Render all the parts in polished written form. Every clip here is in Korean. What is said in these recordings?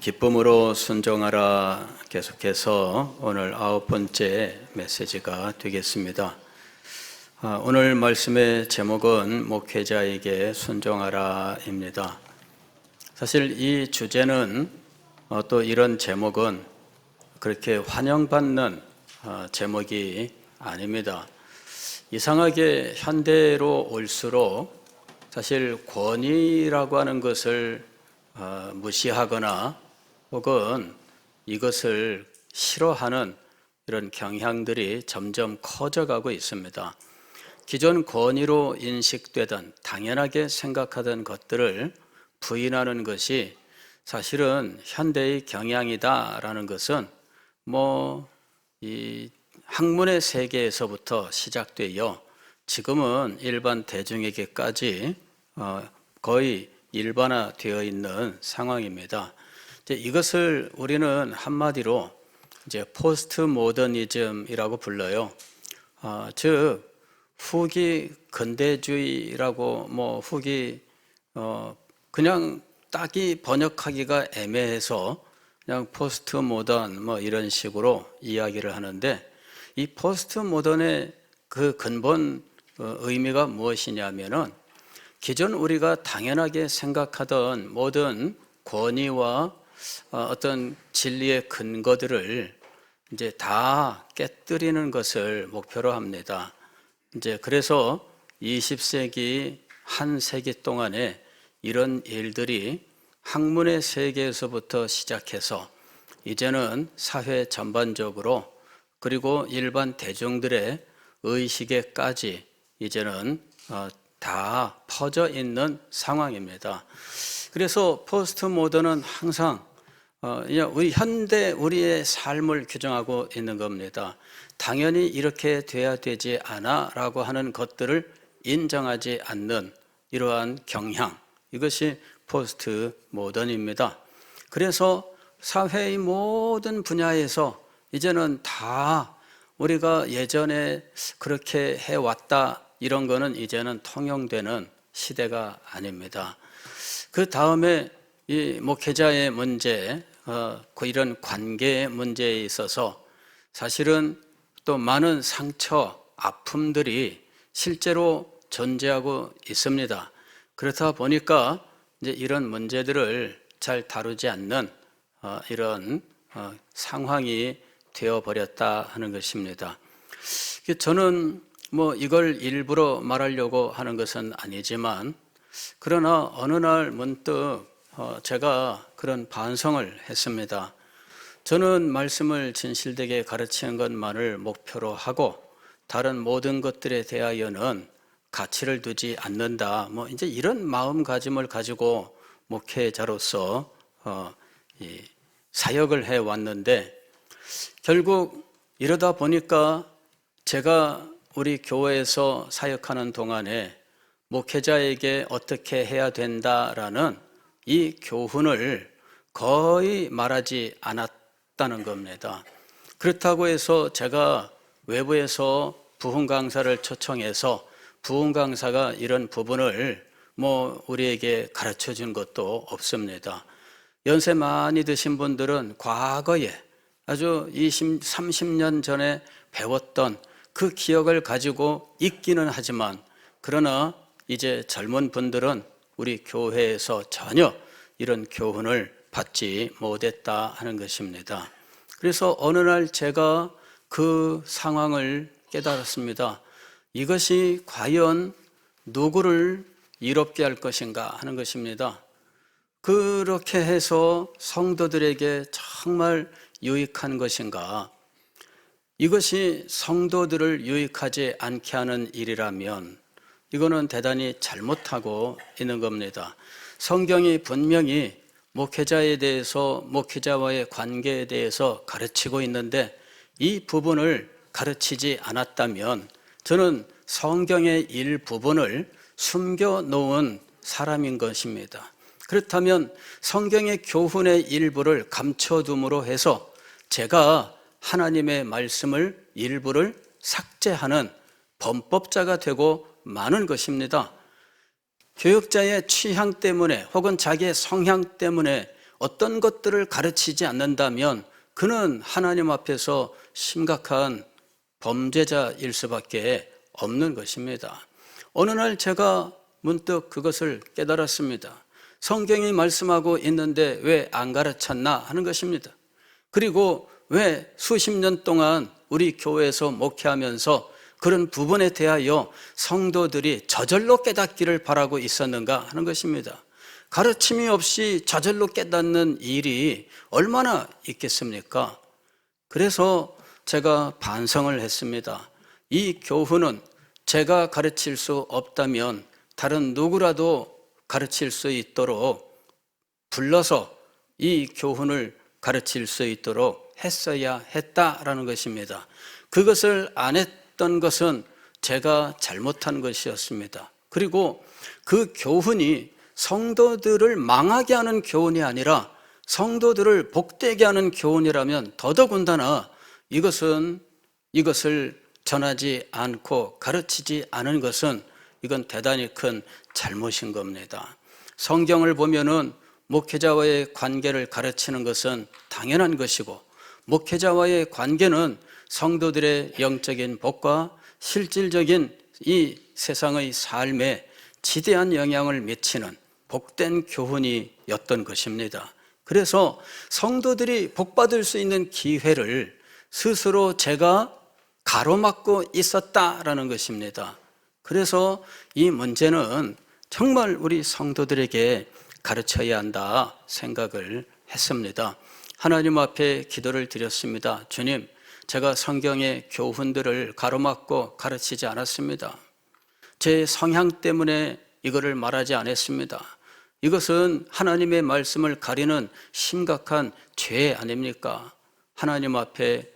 기쁨으로 순종하라 계속해서 오늘 9번째 메시지가 되겠습니다. 오늘 말씀의 제목은 목회자에게 순종하라입니다. 사실 이 주제는 또 이런 제목은 그렇게 환영받는 제목이 아닙니다. 이상하게 현대로 올수록 사실 권위라고 하는 것을 무시하거나 혹은 이것을 싫어하는 이런 경향들이 점점 커져가고 있습니다. 기존 권위로 인식되던 당연하게 생각하던 것들을 부인하는 것이 사실은 현대의 경향이다라는 것은 이 학문의 세계에서부터 시작되어 지금은 일반 대중에게까지 거의 일반화되어 있는 상황입니다. 이것을 우리는 한마디로 포스트 모더니즘이라고 불러요. 즉 후기 근대주의라고 후기 그냥 딱히 번역하기가 애매해서 그냥 포스트 모던 이런 식으로 이야기를 하는데, 이 포스트 모던의 그 근본 의미가 무엇이냐면은 기존 우리가 당연하게 생각하던 모든 권위와 어떤 진리의 근거들을 이제 다 깨뜨리는 것을 목표로 합니다. 그래서 20세기 한 세기 동안에 이런 일들이 학문의 세계에서부터 시작해서 이제는 사회 전반적으로 그리고 일반 대중들의 의식에까지 이제는 다 퍼져 있는 상황입니다. 그래서 포스트 모던은 항상 우리 현대 우리의 삶을 규정하고 있는 겁니다. 당연히 이렇게 돼야 되지 않아 라고 하는 것들을 인정하지 않는 이러한 경향, 이것이 포스트 모던입니다. 그래서 사회의 모든 분야에서 이제는 다 우리가 예전에 그렇게 해왔다 이런 거는 이제는 통용되는 시대가 아닙니다. 그 다음에 이 목회자의 문제, 이런 관계의 문제에 있어서 사실은 또 많은 상처, 아픔들이 실제로 존재하고 있습니다. 그렇다 보니까 이제 이런 문제들을 잘 다루지 않는 이런 상황이 되어버렸다 하는 것입니다. 저는 이걸 일부러 말하려고 하는 것은 아니지만, 그러나 어느 날 문득 제가 그런 반성을 했습니다. 저는 말씀을 진실되게 가르치는 것만을 목표로 하고 다른 모든 것들에 대하여는 가치를 두지 않는다. 이제 이런 마음가짐을 가지고 목회자로서 사역을 해왔는데, 결국 이러다 보니까 제가 우리 교회에서 사역하는 동안에 목회자에게 어떻게 해야 된다라는 이 교훈을 거의 말하지 않았다는 겁니다. 그렇다고 해서 제가 외부에서 부흥 강사를 초청해서 부흥 강사가 이런 부분을 우리에게 가르쳐 준 것도 없습니다. 연세 많이 드신 분들은 과거에 아주 20, 30년 전에 배웠던 그 기억을 가지고 있기는 하지만, 그러나 이제 젊은 분들은 우리 교회에서 전혀 이런 교훈을 받지 못했다 하는 것입니다. 그래서 어느 날 제가 그 상황을 깨달았습니다. 이것이 과연 누구를 이롭게 할 것인가 하는 것입니다. 그렇게 해서 성도들에게 정말 유익한 것인가? 이것이 성도들을 유익하지 않게 하는 일이라면 이거는 대단히 잘못하고 있는 겁니다. 성경이 분명히 목회자에 대해서, 목회자와의 관계에 대해서 가르치고 있는데 이 부분을 가르치지 않았다면 저는 성경의 일부분을 숨겨놓은 사람인 것입니다. 그렇다면 성경의 교훈의 일부를 감춰둠으로 해서 제가 하나님의 말씀을 일부를 삭제하는 범법자가 되고 마는 것입니다. 교육자의 취향 때문에 혹은 자기의 성향 때문에 어떤 것들을 가르치지 않는다면 그는 하나님 앞에서 심각한 범죄자일 수밖에 없는 것입니다. 어느 날 제가 문득 그것을 깨달았습니다. 성경이 말씀하고 있는데 왜 안 가르쳤나 하는 것입니다. 그리고 왜 수십 년 동안 우리 교회에서 목회하면서 그런 부분에 대하여 성도들이 저절로 깨닫기를 바라고 있었는가 하는 것입니다. 가르침이 없이 저절로 깨닫는 일이 얼마나 있겠습니까? 그래서 제가 반성을 했습니다. 이 교훈은 제가 가르칠 수 없다면 다른 누구라도 가르칠 수 있도록 불러서 이 교훈을 가르칠 수 있도록 했어야 했다라는 것입니다. 그것을 안 했던 것은 제가 잘못한 것이었습니다. 그리고 그 교훈이 성도들을 망하게 하는 교훈이 아니라 성도들을 복되게 하는 교훈이라면 더더군다나 이것을 전하지 않고 가르치지 않은 것은 이건 대단히 큰 잘못인 겁니다. 성경을 보면은 목회자와의 관계를 가르치는 것은 당연한 것이고 목회자와의 관계는 성도들의 영적인 복과 실질적인 이 세상의 삶에 지대한 영향을 미치는 복된 교훈이었던 것입니다. 그래서 성도들이 복받을 수 있는 기회를 스스로 제가 가로막고 있었다라는 것입니다. 그래서 이 문제는 정말 우리 성도들에게 가르쳐야 한다 생각을 했습니다. 하나님 앞에 기도를 드렸습니다. 주님, 제가 성경의 교훈들을 가로막고 가르치지 않았습니다. 제 성향 때문에 이거를 말하지 않았습니다. 이것은 하나님의 말씀을 가리는 심각한 죄 아닙니까? 하나님 앞에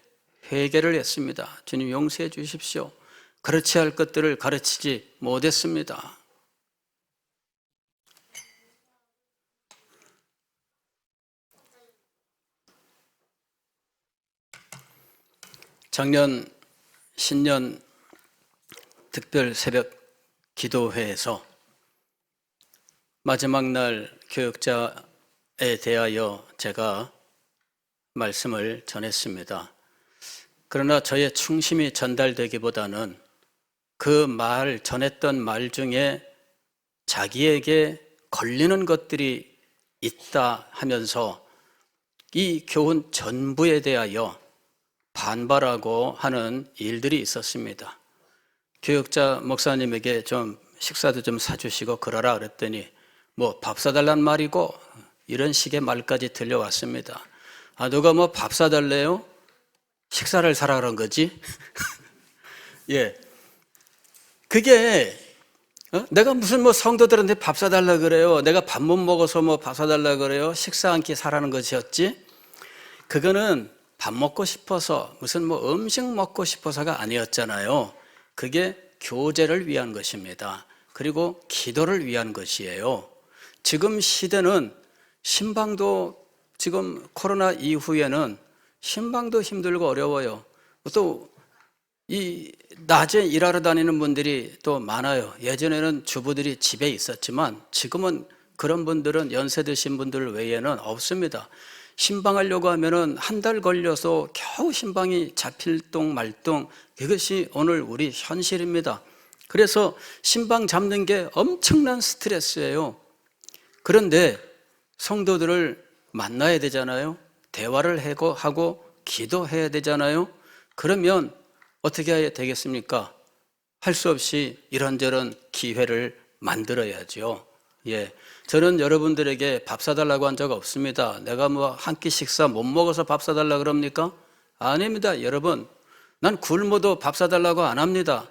회개를 했습니다. 주님 용서해 주십시오. 가르쳐야 할 것들을 가르치지 못했습니다. 작년 신년 특별 새벽 기도회에서 마지막 날 교육자에 대하여 제가 말씀을 전했습니다. 그러나 저의 충심이 전달되기보다는 그 전했던 말 중에 자기에게 걸리는 것들이 있다 하면서 이 교훈 전부에 대하여 반발하고 하는 일들이 있었습니다. 교육자 목사님에게 좀 식사도 좀 사주시고 그러라 그랬더니 뭐 밥 사달란 말이고 이런 식의 말까지 들려왔습니다. 누가 뭐 밥 사달래요? 식사를 사라 그런 거지? 예. 그게 내가 무슨 뭐 성도들한테 밥 사달라 그래요? 내가 밥 못 먹어서 뭐 밥 사달라 그래요? 식사 한 끼 사라는 것이었지? 그거는 밥 먹고 싶어서 무슨 뭐 음식 먹고 싶어서가 아니었잖아요. 그게 교제를 위한 것입니다. 그리고 기도를 위한 것이에요. 지금 시대는 신방도 지금 코로나 이후에는 신방도 힘들고 어려워요. 또 이 낮에 일하러 다니는 분들이 또 많아요. 예전에는 주부들이 집에 있었지만 지금은 그런 분들은 연세 드신 분들 외에는 없습니다. 신방하려고 하면은 한 달 걸려서 겨우 신방이 잡힐 동 말동, 이것이 오늘 우리 현실입니다. 그래서 신방 잡는 게 엄청난 스트레스예요. 그런데 성도들을 만나야 되잖아요. 대화를 하고 기도해야 되잖아요. 그러면 어떻게 해야 되겠습니까? 할 수 없이 이런저런 기회를 만들어야죠. 예, 저는 여러분들에게 밥 사달라고 한 적 없습니다. 내가 뭐 한 끼 식사 못 먹어서 밥 사달라 그럽니까? 아닙니다. 여러분, 난 굶어도 밥 사달라고 안 합니다.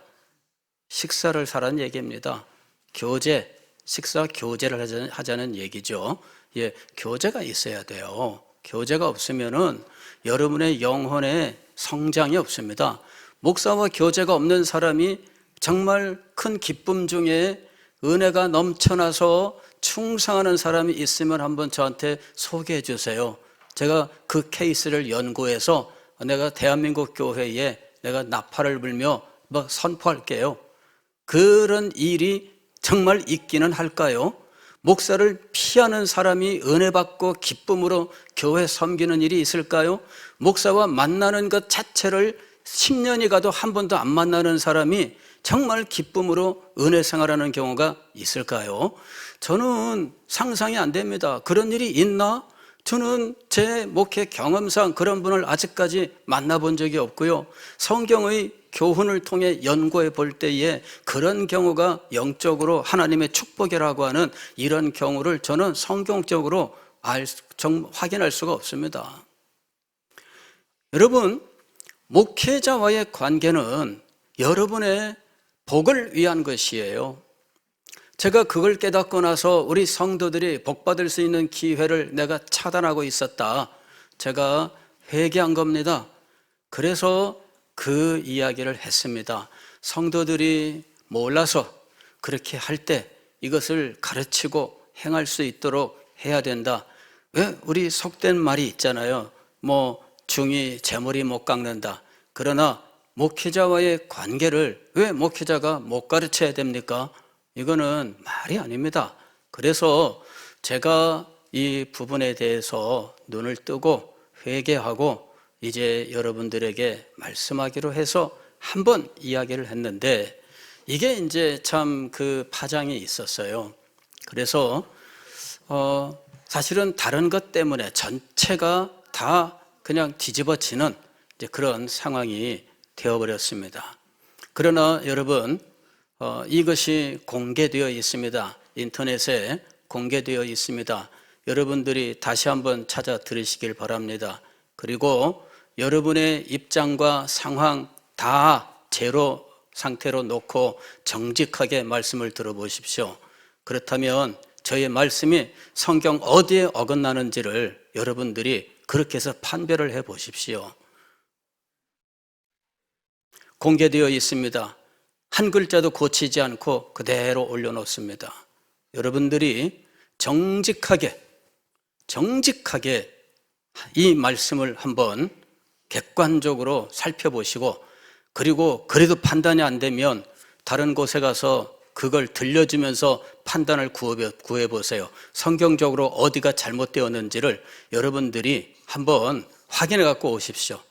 식사를 사라는 얘기입니다. 교제, 식사 교제를 하자는 얘기죠. 예, 교제가 있어야 돼요. 교제가 없으면은 여러분의 영혼의 성장이 없습니다. 목사와 교제가 없는 사람이 정말 큰 기쁨 중에 은혜가 넘쳐나서 충성하는 사람이 있으면 한번 저한테 소개해 주세요. 제가 그 케이스를 연구해서 내가 대한민국 교회에 내가 나팔을 불며 뭐 선포할게요. 그런 일이 정말 있기는 할까요? 목사를 피하는 사람이 은혜 받고 기쁨으로 교회 섬기는 일이 있을까요? 목사와 만나는 것 자체를 10년이 가도 한 번도 안 만나는 사람이 정말 기쁨으로 은혜 생활하는 경우가 있을까요? 저는 상상이 안 됩니다. 그런 일이 있나? 저는 제 목회 경험상 그런 분을 아직까지 만나본 적이 없고요. 성경의 교훈을 통해 연구해 볼 때에 그런 경우가 영적으로 하나님의 축복이라고 하는 이런 경우를 저는 성경적으로 확인할 수가 없습니다. 여러분, 목회자와의 관계는 여러분의 복을 위한 것이에요. 제가 그걸 깨닫고 나서 우리 성도들이 복받을 수 있는 기회를 내가 차단하고 있었다. 제가 회개한 겁니다. 그래서 그 이야기를 했습니다. 성도들이 몰라서 그렇게 할 때 이것을 가르치고 행할 수 있도록 해야 된다. 왜? 우리 속된 말이 있잖아요. 중이 제 머리 못 깎는다. 그러나 목회자와의 관계를 왜 목회자가 못 가르쳐야 됩니까? 이거는 말이 아닙니다. 그래서 제가 이 부분에 대해서 눈을 뜨고 회개하고 이제 여러분들에게 말씀하기로 해서 한번 이야기를 했는데 이게 이제 참 그 파장이 있었어요. 그래서 사실은 다른 것 때문에 전체가 다 그냥 뒤집어지는 이제 그런 상황이 되어버렸습니다. 그러나 여러분, 이것이 공개되어 있습니다. 인터넷에 공개되어 있습니다. 여러분들이 다시 한번 찾아 들으시길 바랍니다. 그리고 여러분의 입장과 상황 다 제로 상태로 놓고 정직하게 말씀을 들어보십시오. 그렇다면 저의 말씀이 성경 어디에 어긋나는지를 여러분들이 그렇게 해서 판별을 해 보십시오. 공개되어 있습니다. 한 글자도 고치지 않고 그대로 올려놓습니다. 여러분들이 정직하게 이 말씀을 한번 객관적으로 살펴보시고 그리고 그래도 판단이 안 되면 다른 곳에 가서 그걸 들려주면서 판단을 구해보세요. 성경적으로 어디가 잘못되었는지를 여러분들이 한번 확인해 갖고 오십시오.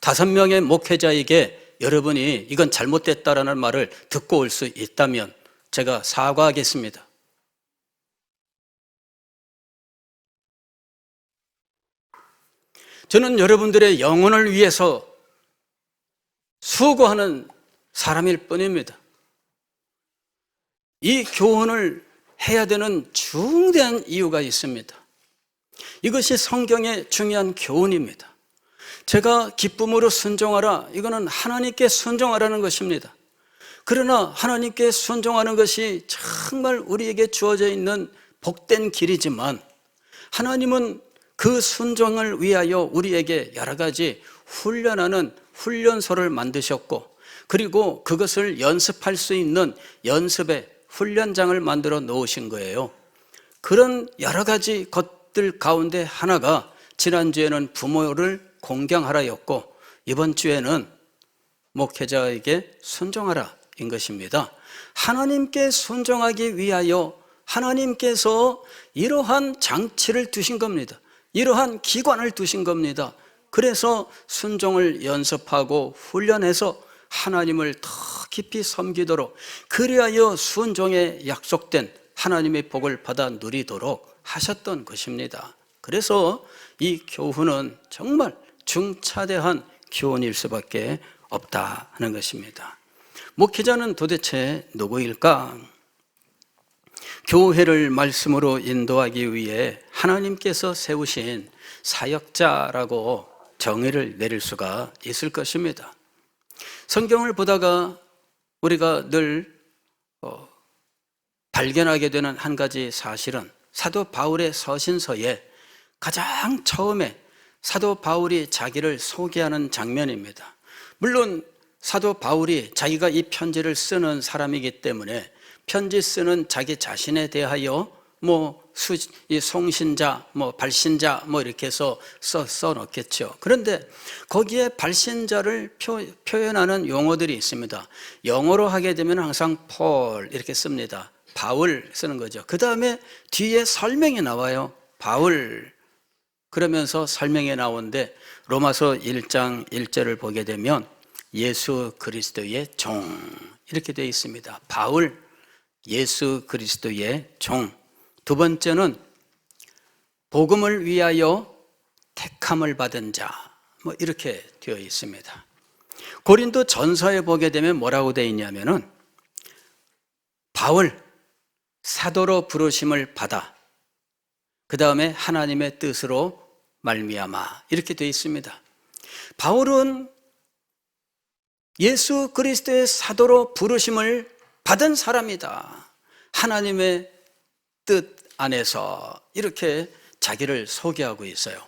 5명의 목회자에게 여러분이 이건 잘못됐다라는 말을 듣고 올 수 있다면 제가 사과하겠습니다. 저는 여러분들의 영혼을 위해서 수고하는 사람일 뿐입니다. 이 교훈을 해야 되는 중대한 이유가 있습니다. 이것이 성경의 중요한 교훈입니다. 제가 기쁨으로 순종하라, 이거는 하나님께 순종하라는 것입니다. 그러나 하나님께 순종하는 것이 정말 우리에게 주어져 있는 복된 길이지만 하나님은 그 순종을 위하여 우리에게 여러 가지 훈련하는 훈련소를 만드셨고 그리고 그것을 연습할 수 있는 연습의 훈련장을 만들어 놓으신 거예요. 그런 여러 가지 것들 가운데 하나가 지난주에는 부모를 공경하라였고 이번 주에는 목회자에게 순종하라인 것입니다. 하나님께 순종하기 위하여 하나님께서 이러한 장치를 두신 겁니다. 이러한 기관을 두신 겁니다. 그래서 순종을 연습하고 훈련해서 하나님을 더 깊이 섬기도록 그리하여 순종에 약속된 하나님의 복을 받아 누리도록 하셨던 것입니다. 그래서 이 교훈은 정말 중차대한 교훈일 수밖에 없다 하는 것입니다. 목회자는 도대체 누구일까? 교회를 말씀으로 인도하기 위해 하나님께서 세우신 사역자라고 정의를 내릴 수가 있을 것입니다. 성경을 보다가 우리가 늘 발견하게 되는 한 가지 사실은 사도 바울의 서신서에 가장 처음에 사도 바울이 자기를 소개하는 장면입니다. 물론 사도 바울이 자기가 이 편지를 쓰는 사람이기 때문에 편지 쓰는 자기 자신에 대하여 송신자, 발신자 이렇게 해서 써놓겠죠. 그런데 거기에 발신자를 표현하는 용어들이 있습니다. 영어로 하게 되면 항상 폴 이렇게 씁니다. 바울 쓰는 거죠. 그 다음에 뒤에 설명이 나와요. 바울 그러면서 설명이 나오는데 로마서 1장 1절을 보게 되면 예수 그리스도의 종 이렇게 되어 있습니다. 바울 예수 그리스도의 종. 두 번째는 복음을 위하여 택함을 받은 자, 뭐 이렇게 되어 있습니다. 고린도 전서에 보게 되면 뭐라고 되어 있냐면은 바울 사도로 부르심을 받아 그 다음에 하나님의 뜻으로 말미암아 이렇게 되어 있습니다. 바울은 예수 그리스도의 사도로 부르심을 받은 사람이다. 하나님의 뜻 안에서 이렇게 자기를 소개하고 있어요.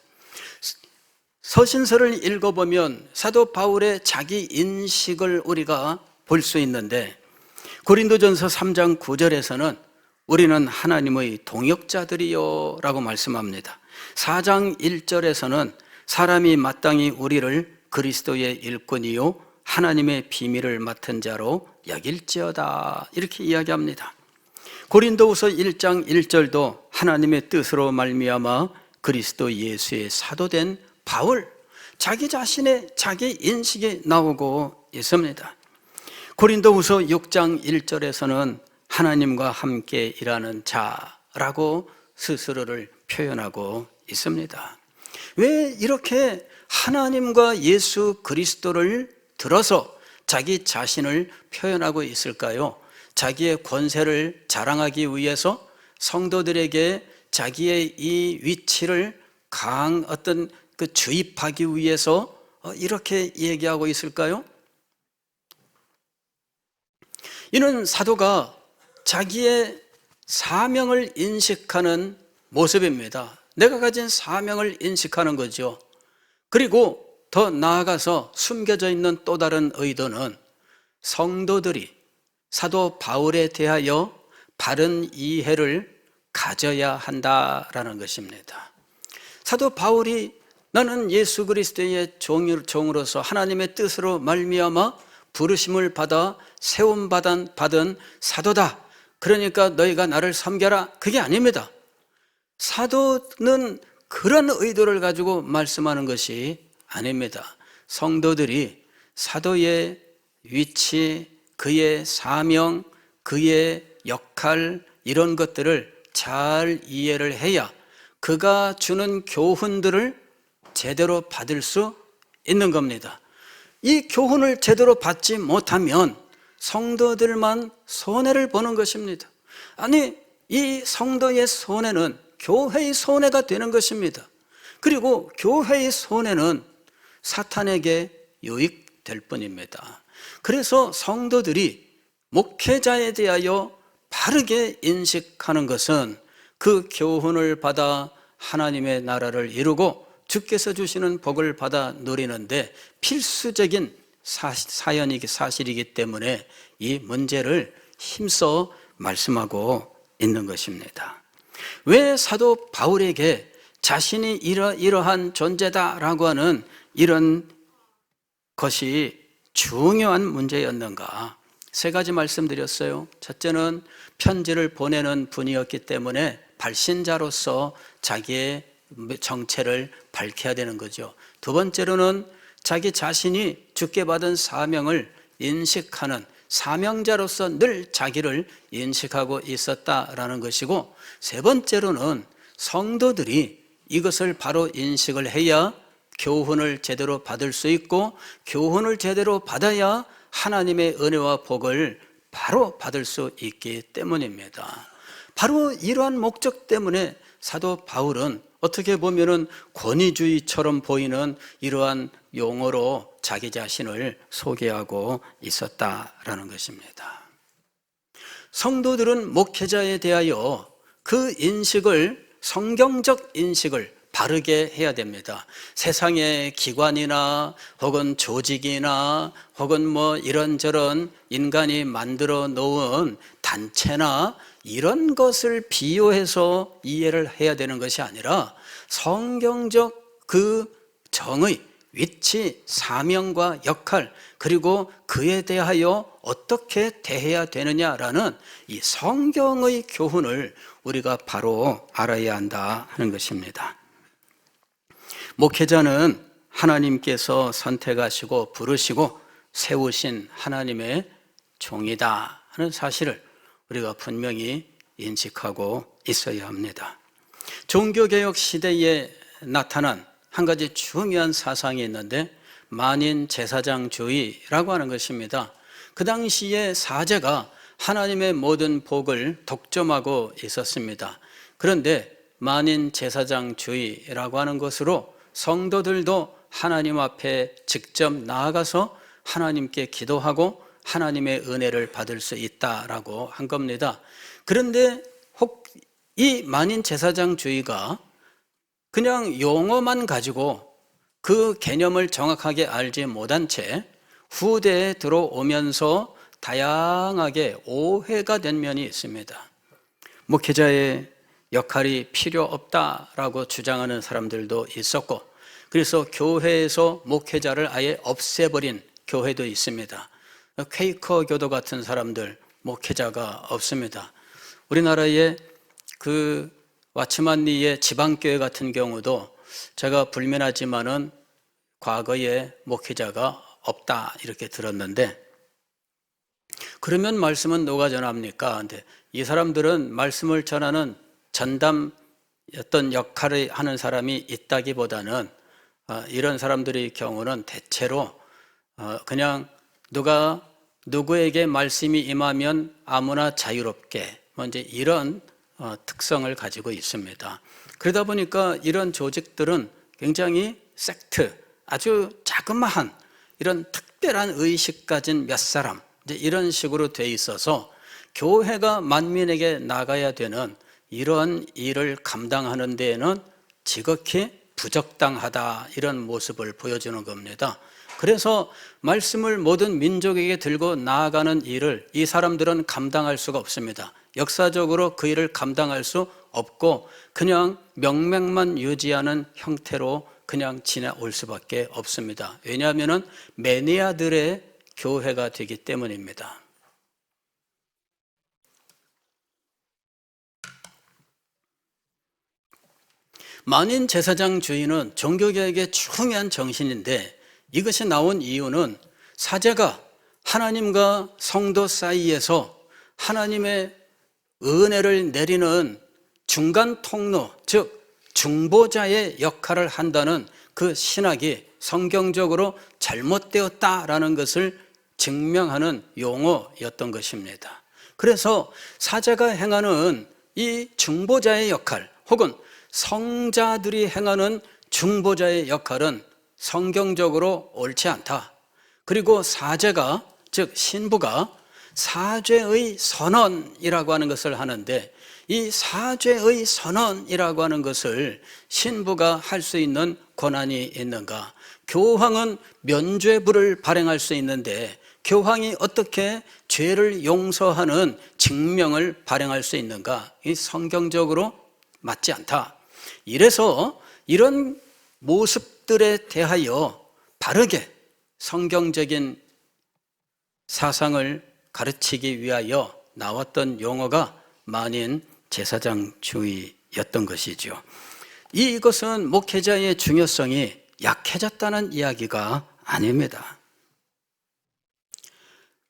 서신서를 읽어보면 사도 바울의 자기 인식을 우리가 볼 수 있는데 고린도전서 3장 9절에서는 우리는 하나님의 동역자들이요 라고 말씀합니다. 4장 1절에서는 사람이 마땅히 우리를 그리스도의 일꾼이요 하나님의 비밀을 맡은 자로 여길지어다 이렇게 이야기합니다. 고린도후서 1장 1절도 하나님의 뜻으로 말미암아 그리스도 예수의 사도된 바울, 자기 자신의 자기 인식이 나오고 있습니다. 고린도후서 6장 1절에서는 하나님과 함께 일하는 자라고 스스로를 표현하고 있습니다. 왜 이렇게 하나님과 예수 그리스도를 들어서 자기 자신을 표현하고 있을까요? 자기의 권세를 자랑하기 위해서 성도들에게 자기의 이 위치를 어떤 주입하기 위해서 이렇게 얘기하고 있을까요? 이는 사도가 자기의 사명을 인식하는 모습입니다. 내가 가진 사명을 인식하는 거죠. 그리고 더 나아가서 숨겨져 있는 또 다른 의도는 성도들이 사도 바울에 대하여 바른 이해를 가져야 한다라는 것입니다. 사도 바울이 나는 예수 그리스도의 종으로서 하나님의 뜻으로 말미암아 부르심을 받아 세움받은 사도다. 그러니까 너희가 나를 섬겨라. 그게 아닙니다. 사도는 그런 의도를 가지고 말씀하는 것이 아닙니다. 성도들이 사도의 위치, 그의 사명, 그의 역할 이런 것들을 잘 이해를 해야 그가 주는 교훈들을 제대로 받을 수 있는 겁니다. 이 교훈을 제대로 받지 못하면 성도들만 손해를 보는 것입니다. 아니, 이 성도의 손해는 교회의 손해가 되는 것입니다. 그리고 교회의 손해는 사탄에게 유익될 뿐입니다. 그래서 성도들이 목회자에 대하여 바르게 인식하는 것은 그 교훈을 받아 하나님의 나라를 이루고 주께서 주시는 복을 받아 누리는데 필수적인 사실이기 때문에 이 문제를 힘써 말씀하고 있는 것입니다. 왜 사도 바울에게 자신이 이러한 존재다라고 하는 이런 것이 중요한 문제였는가? 세 가지 말씀드렸어요. 첫째는 편지를 보내는 분이었기 때문에 발신자로서 자기의 정체를 밝혀야 되는 거죠. 두 번째로는 자기 자신이 주께 받은 사명을 인식하는 사명자로서 늘 자기를 인식하고 있었다라는 것이고, 세 번째로는 성도들이 이것을 바로 인식을 해야 교훈을 제대로 받을 수 있고, 교훈을 제대로 받아야 하나님의 은혜와 복을 바로 받을 수 있기 때문입니다. 바로 이러한 목적 때문에 사도 바울은 어떻게 보면은 권위주의처럼 보이는 이러한 용어로 자기 자신을 소개하고 있었다라는 것입니다. 성도들은 목회자에 대하여 그 인식을, 성경적 인식을 바르게 해야 됩니다. 세상의 기관이나 혹은 조직이나 혹은 뭐 이런저런 인간이 만들어 놓은 단체나 이런 것을 비유해서 이해를 해야 되는 것이 아니라 성경적 그 정의, 위치, 사명과 역할, 그리고 그에 대하여 어떻게 대해야 되느냐라는 이 성경의 교훈을 우리가 바로 알아야 한다 하는 것입니다. 목회자는 하나님께서 선택하시고 부르시고 세우신 하나님의 종이다 하는 사실을 우리가 분명히 인식하고 있어야 합니다. 종교개혁 시대에 나타난 한 가지 중요한 사상이 있는데 만인 제사장주의라고 하는 것입니다. 그 당시에 사제가 하나님의 모든 복을 독점하고 있었습니다. 그런데 만인 제사장주의라고 하는 것으로 성도들도 하나님 앞에 직접 나아가서 하나님께 기도하고 하나님의 은혜를 받을 수 있다라고 한 겁니다. 그런데 혹 이 만인 제사장주의가 그냥 용어만 가지고 그 개념을 정확하게 알지 못한 채 후대에 들어오면서 다양하게 오해가 된 면이 있습니다. 목회자의 역할이 필요 없다라고 주장하는 사람들도 있었고, 그래서 교회에서 목회자를 아예 없애버린 교회도 있습니다. 퀘이커 교도 같은 사람들, 목회자가 없습니다. 우리나라의 그 와츠만리의 지방교회 같은 경우도 제가 불면하지만은 과거에 목회자가 없다 이렇게 들었는데, 그러면 말씀은 누가 전합니까? 근데 이 사람들은 말씀을 전하는 전담 어떤 역할을 하는 사람이 있다기보다는 이런 사람들의 경우는 대체로 그냥 누구에게 말씀이 임하면 아무나 자유롭게 이제 이런 특성을 가지고 있습니다. 그러다 보니까 이런 조직들은 굉장히 섹트, 아주 자그마한 이런 특별한 의식 가진 몇 사람, 이제 이런 식으로 돼 있어서 교회가 만민에게 나가야 되는 이런 일을 감당하는 데에는 지극히 부적당하다, 이런 모습을 보여주는 겁니다. 그래서 말씀을 모든 민족에게 들고 나아가는 일을 이 사람들은 감당할 수가 없습니다. 역사적으로 그 일을 감당할 수 없고 그냥 명맥만 유지하는 형태로 그냥 지나올 수밖에 없습니다. 왜냐하면 매니아들의 교회가 되기 때문입니다. 만인 제사장주의는 종교개혁의 중요한 정신인데, 이것이 나온 이유는 사제가 하나님과 성도 사이에서 하나님의 은혜를 내리는 중간 통로, 즉 중보자의 역할을 한다는 그 신학이 성경적으로 잘못되었다라는 것을 증명하는 용어였던 것입니다. 그래서 사제가 행하는 이 중보자의 역할, 혹은 성자들이 행하는 중보자의 역할은 성경적으로 옳지 않다. 그리고 사제가, 즉 신부가 사죄의 선언이라고 하는 것을 하는데, 이 사죄의 선언이라고 하는 것을 신부가 할 수 있는 권한이 있는가? 교황은 면죄부를 발행할 수 있는데 교황이 어떻게 죄를 용서하는 징명을 발행할 수 있는가? 이 성경적으로 맞지 않다. 이래서 이런 모습들에 대하여 바르게 성경적인 사상을 가르치기 위하여 나왔던 용어가 만인 제사장주의였던 것이죠. 이것은 목회자의 중요성이 약해졌다는 이야기가 아닙니다.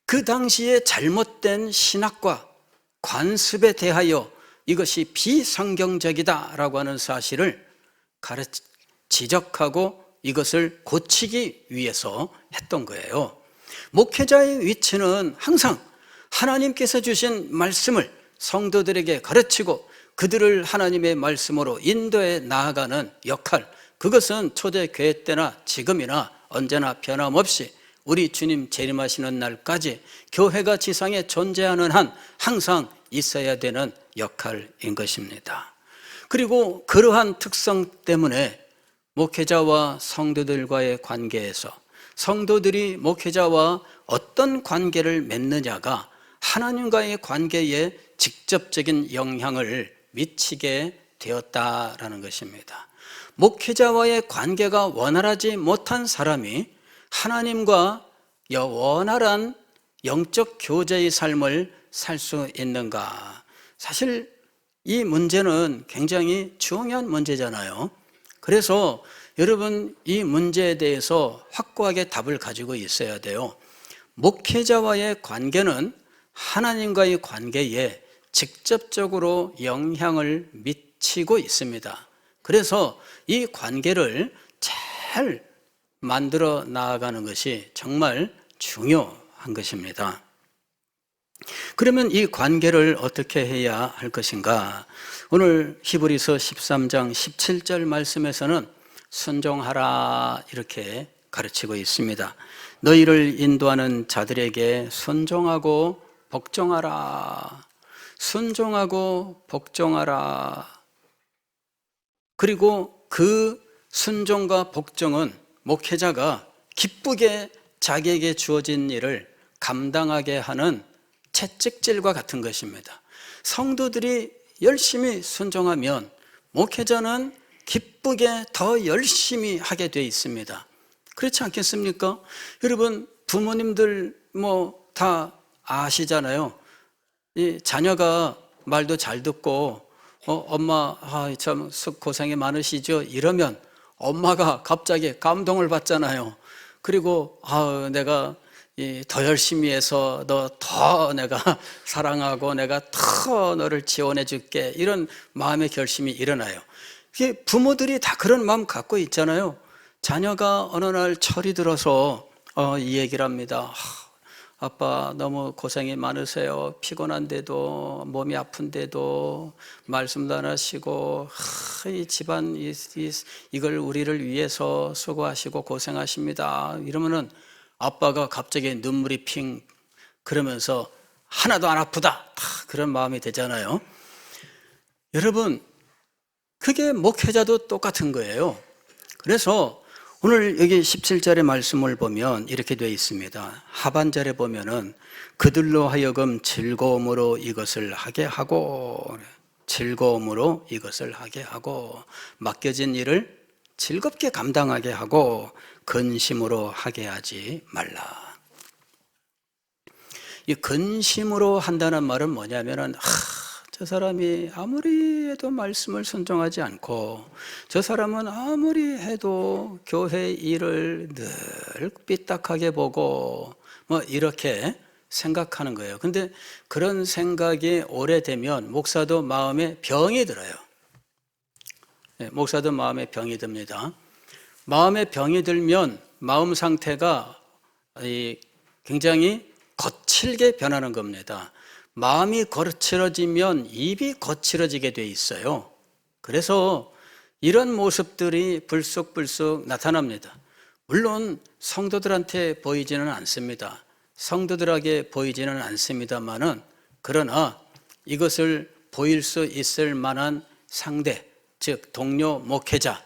그 당시에 잘못된 신학과 관습에 대하여 이것이 비성경적이다라고 하는 사실을 지적하고 이것을 고치기 위해서 했던 거예요. 목회자의 위치는 항상 하나님께서 주신 말씀을 성도들에게 가르치고 그들을 하나님의 말씀으로 인도해 나아가는 역할, 그것은 초대교회 때나 지금이나 언제나 변함없이 우리 주님 재림하시는 날까지 교회가 지상에 존재하는 한 항상 있어야 되는 역할인 것입니다. 그리고 그러한 특성 때문에 목회자와 성도들과의 관계에서 성도들이 목회자와 어떤 관계를 맺느냐가 하나님과의 관계에 직접적인 영향을 미치게 되었다라는 것입니다. 목회자와의 관계가 원활하지 못한 사람이 하나님과 원활한 영적 교제의 삶을 살 수 있는가? 사실 이 문제는 굉장히 중요한 문제잖아요. 그래서 여러분, 이 문제에 대해서 확고하게 답을 가지고 있어야 돼요. 목회자와의 관계는 하나님과의 관계에 직접적으로 영향을 미치고 있습니다. 그래서 이 관계를 잘 만들어 나아가는 것이 정말 중요한 것입니다. 그러면 이 관계를 어떻게 해야 할 것인가? 오늘 히브리서 13장 17절 말씀에서는 순종하라 이렇게 가르치고 있습니다. 너희를 인도하는 자들에게 순종하고 복종하라. 순종하고 복종하라. 그리고 그 순종과 복종은 목회자가 기쁘게 자기에게 주어진 일을 감당하게 하는 채찍질과 같은 것입니다. 성도들이 열심히 순종하면 목회자는 기쁘게 더 열심히 하게 되어 있습니다. 그렇지 않겠습니까? 여러분, 부모님들 다 아시잖아요. 이 자녀가 말도 잘 듣고 엄마 참 고생이 많으시죠? 이러면 엄마가 갑자기 감동을 받잖아요. 그리고 내가 더 열심히 해서 너 더 내가 사랑하고 내가 더 너를 지원해 줄게, 이런 마음의 결심이 일어나요. 부모들이 다 그런 마음 갖고 있잖아요. 자녀가 어느 날 철이 들어서 이 얘기를 합니다. 아빠 너무 고생이 많으세요. 피곤한데도, 몸이 아픈데도 말씀도 안 하시고 이 집안 이걸 우리를 위해서 수고하시고 고생하십니다. 이러면은 아빠가 갑자기 눈물이 핑 그러면서 하나도 안 아프다, 그런 마음이 되잖아요. 여러분, 그게 목회자도 똑같은 거예요. 그래서 오늘 여기 17절의 말씀을 보면 이렇게 되어 있습니다. 하반절에 보면은 그들로 하여금 즐거움으로 이것을 하게 하고, 즐거움으로 이것을 하게 하고, 맡겨진 일을 즐겁게 감당하게 하고 근심으로 하게 하지 말라. 이 근심으로 한다는 말은 뭐냐면은 저 사람이 아무리 해도 말씀을 순종하지 않고, 저 사람은 아무리 해도 교회 일을 늘 삐딱하게 보고 이렇게 생각하는 거예요. 근데 그런 생각이 오래되면 목사도 마음에 병이 들어요. 목사도 마음에 병이 듭니다. 마음에 병이 들면 마음 상태가 굉장히 거칠게 변하는 겁니다. 마음이 거칠어지면 입이 거칠어지게 돼 있어요. 그래서 이런 모습들이 불쑥불쑥 나타납니다. 물론 성도들한테 보이지는 않습니다. 성도들에게 보이지는 않습니다만은, 그러나 이것을 보일 수 있을 만한 상대, 즉 동료 목회자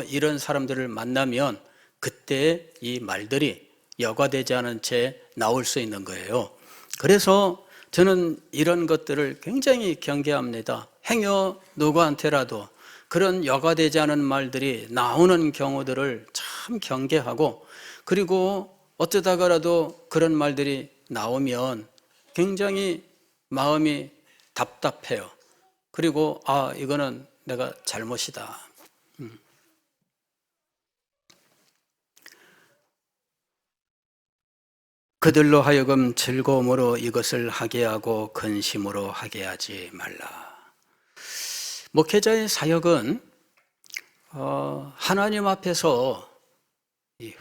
이런 사람들을 만나면 그때 이 말들이 여과되지 않은 채 나올 수 있는 거예요. 그래서 저는 이런 것들을 굉장히 경계합니다. 행여 누구한테라도 그런 여과되지 않은 말들이 나오는 경우들을 참 경계하고, 그리고 어쩌다가라도 그런 말들이 나오면 굉장히 마음이 답답해요. 그리고 이거는 내가 잘못이다. 그들로 하여금 즐거움으로 이것을 하게 하고 근심으로 하게 하지 말라. 목회자의 사역은 하나님 앞에서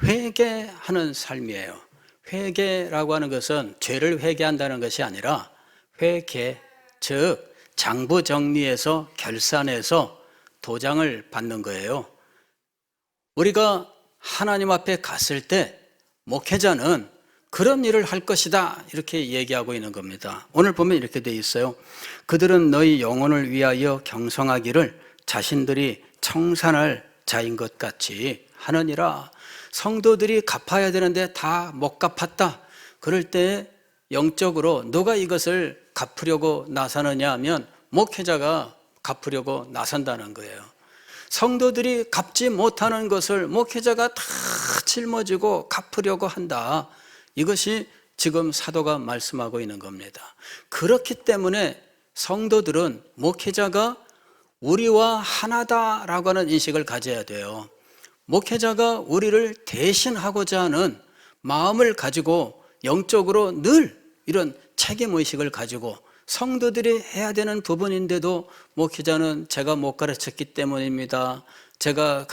회개하는 삶이에요. 회개라고 하는 것은 죄를 회개한다는 것이 아니라 회개, 즉 장부 정리해서 결산해서 도장을 받는 거예요. 우리가 하나님 앞에 갔을 때 목회자는 그런 일을 할 것이다, 이렇게 얘기하고 있는 겁니다. 오늘 보면 이렇게 돼 있어요. 그들은 너희 영혼을 위하여 경성하기를 자신들이 청산할 자인 것 같이 하느니라. 성도들이 갚아야 되는데 다 못 갚았다. 그럴 때 영적으로 누가 이것을 갚으려고 나서느냐 하면 목회자가 갚으려고 나선다는 거예요. 성도들이 갚지 못하는 것을 목회자가 다 짊어지고 갚으려고 한다. 이것이 지금 사도가 말씀하고 있는 겁니다. 그렇기 때문에 성도들은 목회자가 우리와 하나다라고 하는 인식을 가져야 돼요. 목회자가 우리를 대신하고자 하는 마음을 가지고 영적으로 늘 이런 책임의식을 가지고 성도들이 해야 되는 부분인데도 목회자는 제가 못 가르쳤기 때문입니다. 제가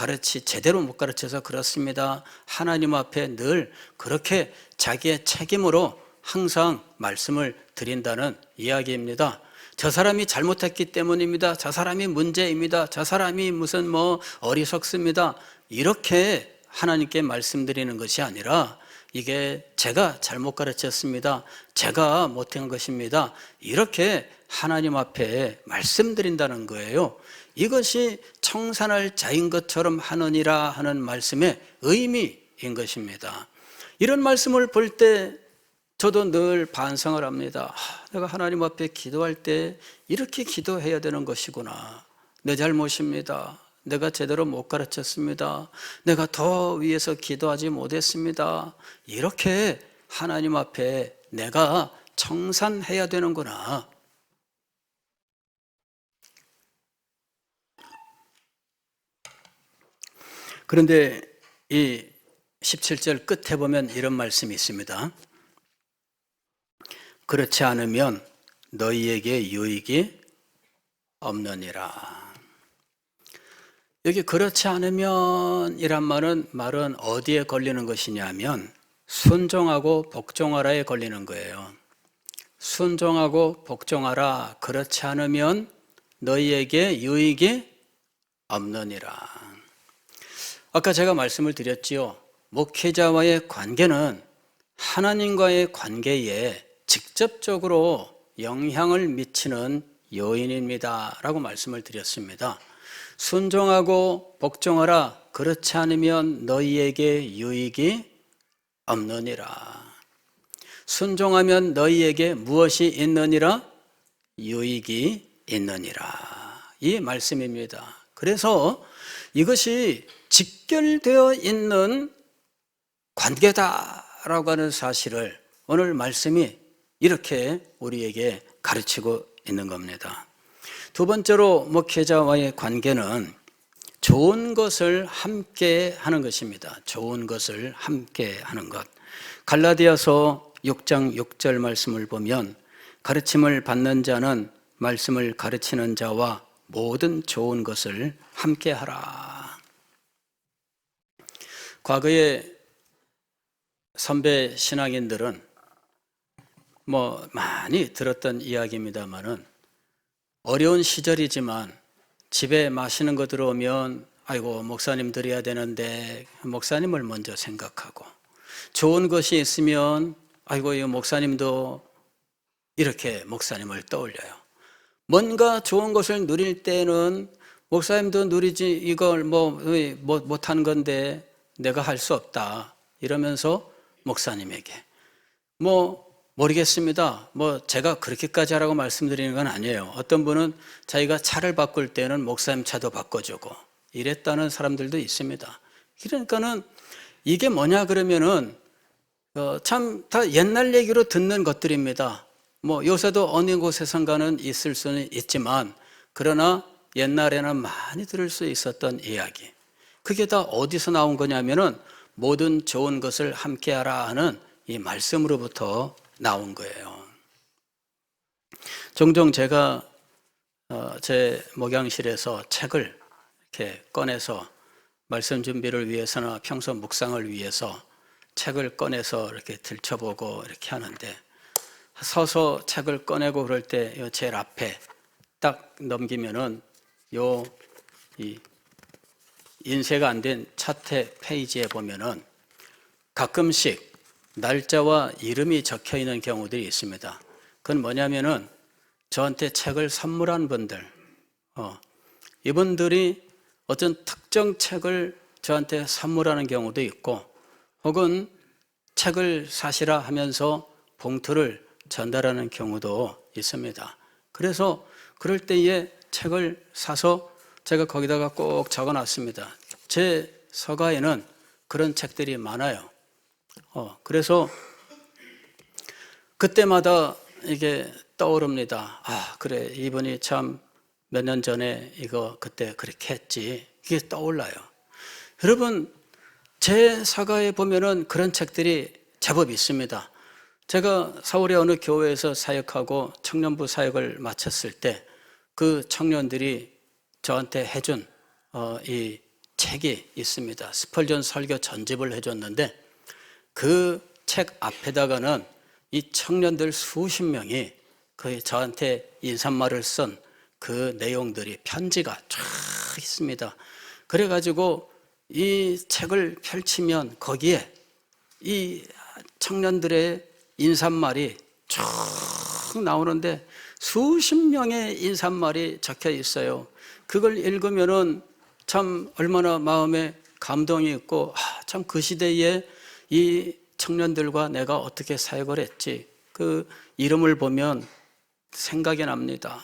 제대로 못 가르쳐서 그렇습니다. 하나님 앞에 늘 그렇게 자기의 책임으로 항상 말씀을 드린다는 이야기입니다. 저 사람이 잘못했기 때문입니다. 저 사람이 문제입니다. 저 사람이 무슨 어리석습니다. 이렇게 하나님께 말씀드리는 것이 아니라 이게 제가 잘못 가르쳤습니다. 제가 못한 것입니다. 이렇게 하나님 앞에 말씀드린다는 거예요. 이것이 청산할 자인 것처럼 하느니라 하는 말씀의 의미인 것입니다. 이런 말씀을 볼 때 저도 늘 반성을 합니다. 내가 하나님 앞에 기도할 때 이렇게 기도해야 되는 것이구나. 내 잘못입니다. 내가 제대로 못 가르쳤습니다. 내가 더 위해서 기도하지 못했습니다. 이렇게 하나님 앞에 내가 청산해야 되는구나. 그런데 이 17절 끝에 보면 이런 말씀이 있습니다. 그렇지 않으면 너희에게 유익이 없느니라. 여기 그렇지 않으면 이란 말은 어디에 걸리는 것이냐면 순종하고 복종하라에 걸리는 거예요. 순종하고 복종하라. 그렇지 않으면 너희에게 유익이 없느니라. 아까 제가 말씀을 드렸지요. 목회자와의 관계는 하나님과의 관계에 직접적으로 영향을 미치는 요인입니다 라고 말씀을 드렸습니다. 순종하고 복종하라. 그렇지 않으면 너희에게 유익이 없느니라. 순종하면 너희에게 무엇이 있느니라? 유익이 있느니라. 이 말씀입니다. 그래서 이것이 직결되어 있는 관계다라고 하는 사실을 오늘 말씀이 이렇게 우리에게 가르치고 있는 겁니다. 두 번째로 목회자와의 관계는 좋은 것을 함께 하는 것입니다. 좋은 것을 함께 하는 것. 갈라디아서 6장 6절 말씀을 보면 가르침을 받는 자는 말씀을 가르치는 자와 모든 좋은 것을 함께 하라. 과거에 선배 신앙인들은 많이 들었던 이야기입니다만은 어려운 시절이지만 집에 맛있는 거 들어오면 아이고 목사님 드려야 되는데 목사님을 먼저 생각하고, 좋은 것이 있으면 아이고 이 목사님도 이렇게 목사님을 떠올려요. 뭔가 좋은 것을 누릴 때는 목사님도 누리지 이걸 못한 건데 내가 할 수 없다 이러면서 목사님에게 모르겠습니다. 제가 그렇게까지 하라고 말씀드리는 건 아니에요. 어떤 분은 자기가 차를 바꿀 때는 목사님 차도 바꿔주고 이랬다는 사람들도 있습니다. 그러니까는 이게 뭐냐 그러면은 참 다 옛날 얘기로 듣는 것들입니다. 요새도 어느 곳에선가는 있을 수는 있지만 그러나 옛날에는 많이 들을 수 있었던 이야기. 그게 다 어디서 나온 거냐면은 모든 좋은 것을 함께하라 하는 이 말씀으로부터 나온 거예요. 종종 제가 제 목양실에서 책을 이렇게 꺼내서 말씀 준비를 위해서나 평소 묵상을 위해서 책을 꺼내서 이렇게 들춰보고 이렇게 하는데, 서서 책을 꺼내고 그럴 때 제일 앞에 딱 넘기면은 이 인쇄가 안 된 차트 페이지에 보면은 가끔씩 날짜와 이름이 적혀 있는 경우들이 있습니다. 그건 뭐냐면은 저한테 책을 선물한 분들, 이분들이 어떤 특정 책을 저한테 선물하는 경우도 있고, 혹은 책을 사시라 하면서 봉투를 전달하는 경우도 있습니다. 그래서 그럴 때에 책을 사서 제가 거기다가 꼭 적어놨습니다. 제 서가에는 그런 책들이 많아요. 그래서 그때마다 이게 떠오릅니다. 아, 그래, 이분이 참 몇 년 전에 이거 그때 그렇게 했지. 이게 떠올라요. 여러분, 제 서가에 보면은 그런 책들이 제법 있습니다. 제가 서울의 어느 교회에서 사역하고 청년부 사역을 마쳤을 때 그 청년들이 저한테 해준 이 책이 있습니다. 스펄전 설교 전집을 해줬는데 그 책 앞에다가는 이 청년들 수십 명이 거의 저한테 인사말을 쓴 그 내용들이 편지가 쫙 있습니다. 그래가지고 이 책을 펼치면 거기에 이 청년들의 인사말이 쭉 나오는데 수십 명의 인사말이 적혀 있어요. 그걸 읽으면은 참 얼마나 마음에 감동이 있고, 참 그 시대에 이 청년들과 내가 어떻게 사역을 했지. 그 이름을 보면 생각이 납니다.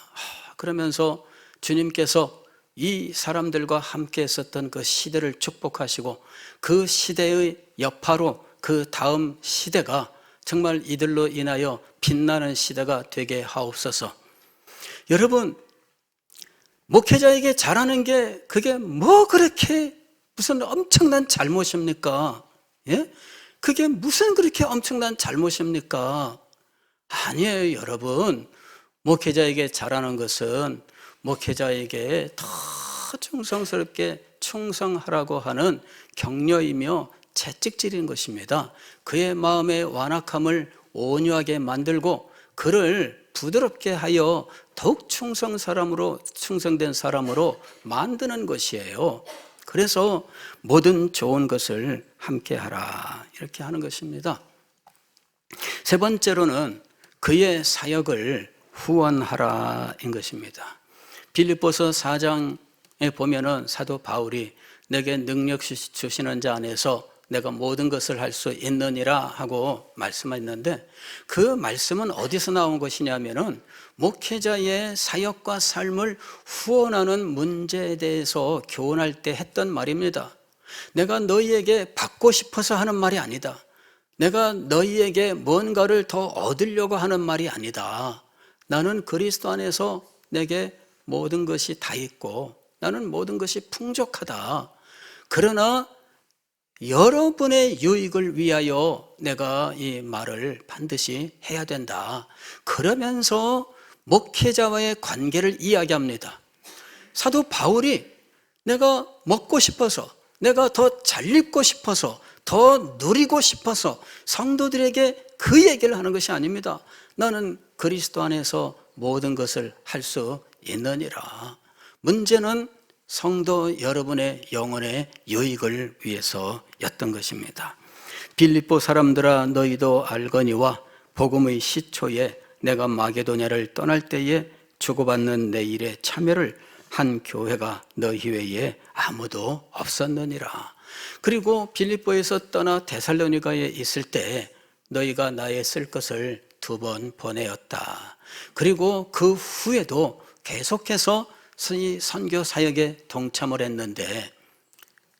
그러면서 주님께서 이 사람들과 함께 있었던 그 시대를 축복하시고 그 시대의 여파로 그 다음 시대가 정말 이들로 인하여 빛나는 시대가 되게 하옵소서. 여러분, 목회자에게 잘하는 게 그게 뭐 그렇게 무슨 엄청난 잘못입니까? 예? 그게 무슨 그렇게 엄청난 잘못입니까? 아니에요, 여러분. 목회자에게 잘하는 것은 목회자에게 더 충성스럽게 충성하라고 하는 격려이며 채찍질인 것입니다. 그의 마음의 완악함을 온유하게 만들고 그를 부드럽게 하여 더욱 충성된 사람으로 만드는 것이에요. 그래서 모든 좋은 것을 함께 하라, 이렇게 하는 것입니다. 세 번째로는 그의 사역을 후원하라인 것입니다. 빌립보서 4장에 보면은 사도 바울이 내게 능력 주시는 자 안에서 내가 모든 것을 할 수 있느니라 하고 말씀했는데, 그 말씀은 어디서 나온 것이냐면은 목회자의 사역과 삶을 후원하는 문제에 대해서 교훈할 때 했던 말입니다. 내가 너희에게 받고 싶어서 하는 말이 아니다. 내가 너희에게 뭔가를 더 얻으려고 하는 말이 아니다. 나는 그리스도 안에서 내게 모든 것이 다 있고 나는 모든 것이 풍족하다. 그러나 여러분의 유익을 위하여 내가 이 말을 반드시 해야 된다. 그러면서 목회자와의 관계를 이야기합니다. 사도 바울이 내가 먹고 싶어서, 내가 더 잘 입고 싶어서, 더 누리고 싶어서 성도들에게 그 얘기를 하는 것이 아닙니다. 나는 그리스도 안에서 모든 것을 할 수 있느니라. 문제는 성도 여러분의 영혼의 유익을 위해서였던 것입니다. 빌립보 사람들아, 너희도 알거니와 복음의 시초에 내가 마게도냐를 떠날 때에 주고받는 내 일에 참여를 한 교회가 너희 외에 아무도 없었느니라. 그리고 빌립보에서 떠나 데살로니가에 있을 때 너희가 나의 쓸 것을 2번 보내었다. 그리고 그 후에도 계속해서 이 선교 사역에 동참을 했는데,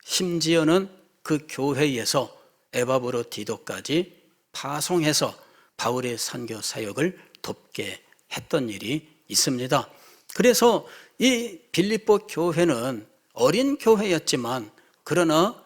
심지어는 그 교회에서 에바브로디도까지 파송해서 바울의 선교 사역을 돕게 했던 일이 있습니다. 그래서 이 빌립보 교회는 어린 교회였지만 그러나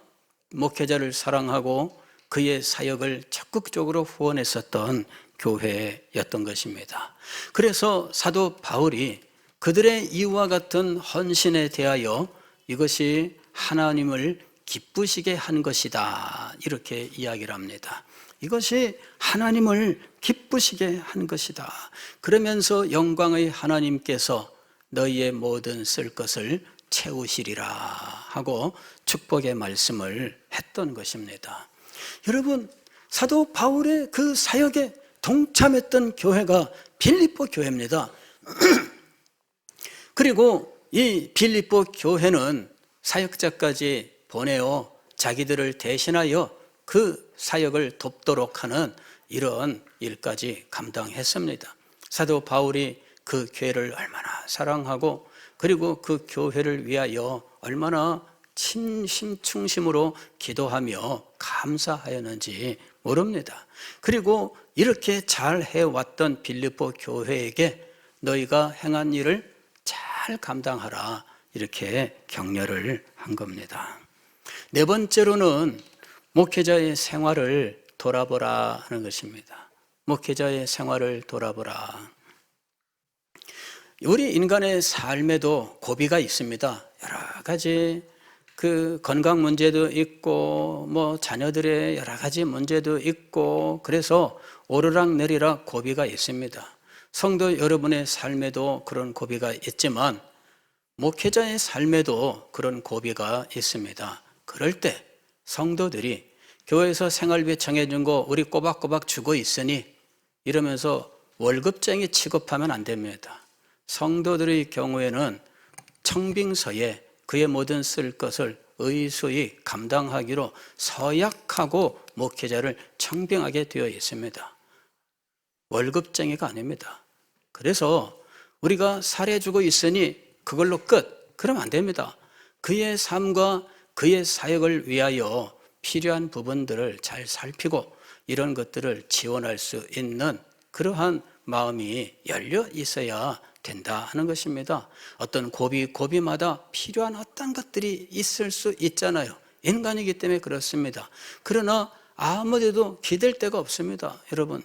목회자를 사랑하고 그의 사역을 적극적으로 후원했었던 교회였던 것입니다. 그래서 사도 바울이 그들의 이와 같은 헌신에 대하여 이것이 하나님을 기쁘시게 한 것이다, 이렇게 이야기를 합니다. 이것이 하나님을 기쁘시게 한 것이다. 그러면서 영광의 하나님께서 너희의 모든 쓸 것을 채우시리라 하고 축복의 말씀을 했던 것입니다. 여러분, 사도 바울의 그 사역에 동참했던 교회가 빌립보 교회입니다. 그리고 이 빌립보 교회는 사역자까지 보내어 자기들을 대신하여 그 사역을 돕도록 하는 이런 일까지 감당했습니다. 사도 바울이 그 교회를 얼마나 사랑하고 그리고 그 교회를 위하여 얼마나 충심으로 기도하며 감사하였는지 모릅니다. 그리고 이렇게 잘 해왔던 빌립보 교회에게 너희가 행한 일을 잘 감당하라, 이렇게 격려를 한 겁니다. 네 번째로는 목회자의 생활을 돌아보라 하는 것입니다. 목회자의 생활을 돌아보라. 우리 인간의 삶에도 고비가 있습니다. 여러 가지 그 건강 문제도 있고 자녀들의 여러 가지 문제도 있고, 그래서 오르락내리락 고비가 있습니다. 성도 여러분의 삶에도 그런 고비가 있지만 목회자의 삶에도 그런 고비가 있습니다. 그럴 때 성도들이 교회에서 생활비 정해준 거 우리 꼬박꼬박 주고 있으니 이러면서 월급쟁이 취급하면 안 됩니다. 성도들의 경우에는 청빙서에 그의 모든 쓸 것을 의수히 감당하기로 서약하고 목회자를 청빙하게 되어 있습니다. 월급쟁이가 아닙니다. 그래서 우리가 살해주고 있으니 그걸로 끝, 그러면 안 됩니다. 그의 삶과 그의 사역을 위하여 필요한 부분들을 잘 살피고 이런 것들을 지원할 수 있는 그러한 마음이 열려 있어야 된다 하는 것입니다. 어떤 고비마다 필요한 어떤 것들이 있을 수 있잖아요. 인간이기 때문에 그렇습니다. 그러나 아무데도 기댈 데가 없습니다. 여러분,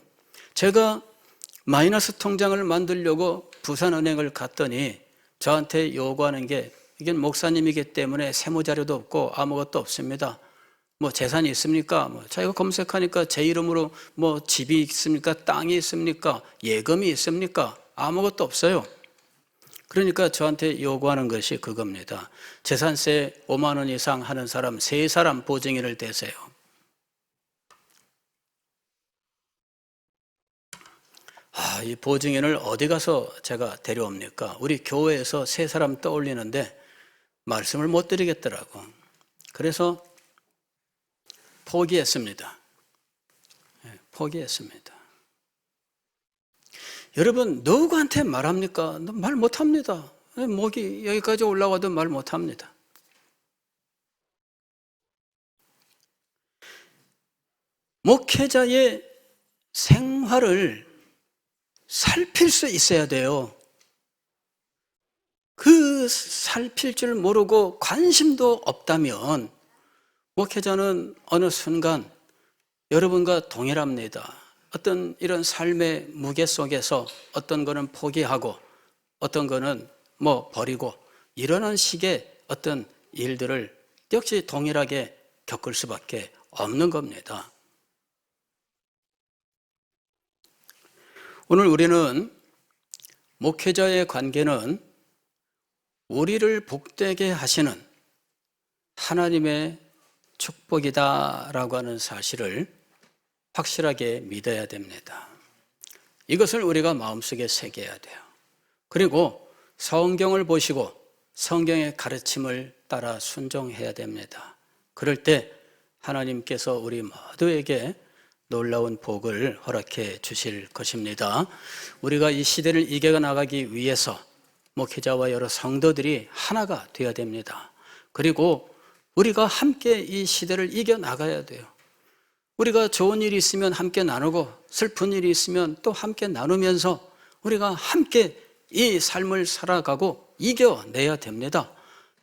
제가 마이너스 통장을 만들려고 부산은행을 갔더니 저한테 요구하는 게, 이게 목사님이기 때문에 세무자료도 없고 아무것도 없습니다. 재산이 있습니까? 자기가 검색하니까 제 이름으로 집이 있습니까? 땅이 있습니까? 예금이 있습니까? 아무것도 없어요. 그러니까 저한테 요구하는 것이 그겁니다. 재산세 5만 원 이상 하는 사람 3사람 보증인을 대세요. 이 보증인을 어디 가서 제가 데려옵니까? 우리 교회에서 3사람 떠올리는데 말씀을 못 드리겠더라고. 그래서 포기했습니다. 포기했습니다. 여러분, 누구한테 말합니까? 말 못합니다. 목이 여기까지 올라와도 말 못합니다. 목회자의 생활을 살필 수 있어야 돼요. 그 살필 줄 모르고 관심도 없다면 목회자는 어느 순간 여러분과 동일합니다. 어떤 이런 삶의 무게 속에서 어떤 거는 포기하고 어떤 거는 버리고 이러는 식의 어떤 일들을 역시 동일하게 겪을 수밖에 없는 겁니다. 오늘 우리는 목회자의 관계는 우리를 복되게 하시는 하나님의 축복이다라고 하는 사실을 확실하게 믿어야 됩니다. 이것을 우리가 마음속에 새겨야 돼요. 그리고 성경을 보시고 성경의 가르침을 따라 순종해야 됩니다. 그럴 때 하나님께서 우리 모두에게 놀라운 복을 허락해 주실 것입니다. 우리가 이 시대를 이겨나가기 위해서 목회자와 여러 성도들이 하나가 되어야 됩니다. 그리고 우리가 함께 이 시대를 이겨나가야 돼요. 우리가 좋은 일이 있으면 함께 나누고 슬픈 일이 있으면 또 함께 나누면서 우리가 함께 이 삶을 살아가고 이겨내야 됩니다.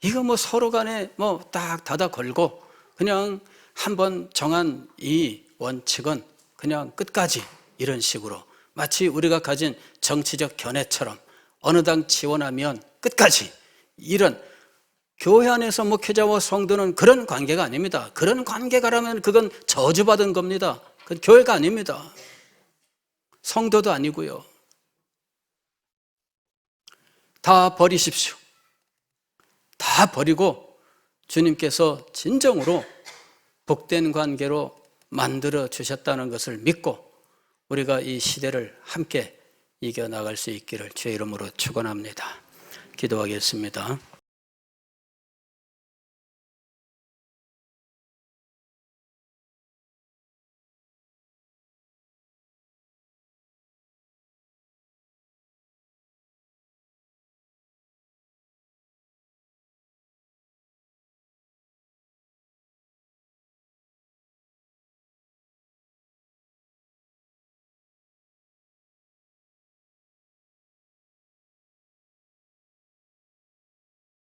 이거 서로 간에 딱 닫아 걸고 그냥 한번 정한 이 원칙은 그냥 끝까지 이런 식으로 마치 우리가 가진 정치적 견해처럼 어느 당 지원하면 끝까지 이런 교회 안에서 목회자와 성도는 그런 관계가 아닙니다. 그런 관계가라면 그건 저주받은 겁니다. 그건 교회가 아닙니다. 성도도 아니고요. 다 버리십시오. 다 버리고 주님께서 진정으로 복된 관계로 만들어 주셨다는 것을 믿고 우리가 이 시대를 함께 이겨나갈 수 있기를 주의 이름으로 축원합니다. 기도하겠습니다.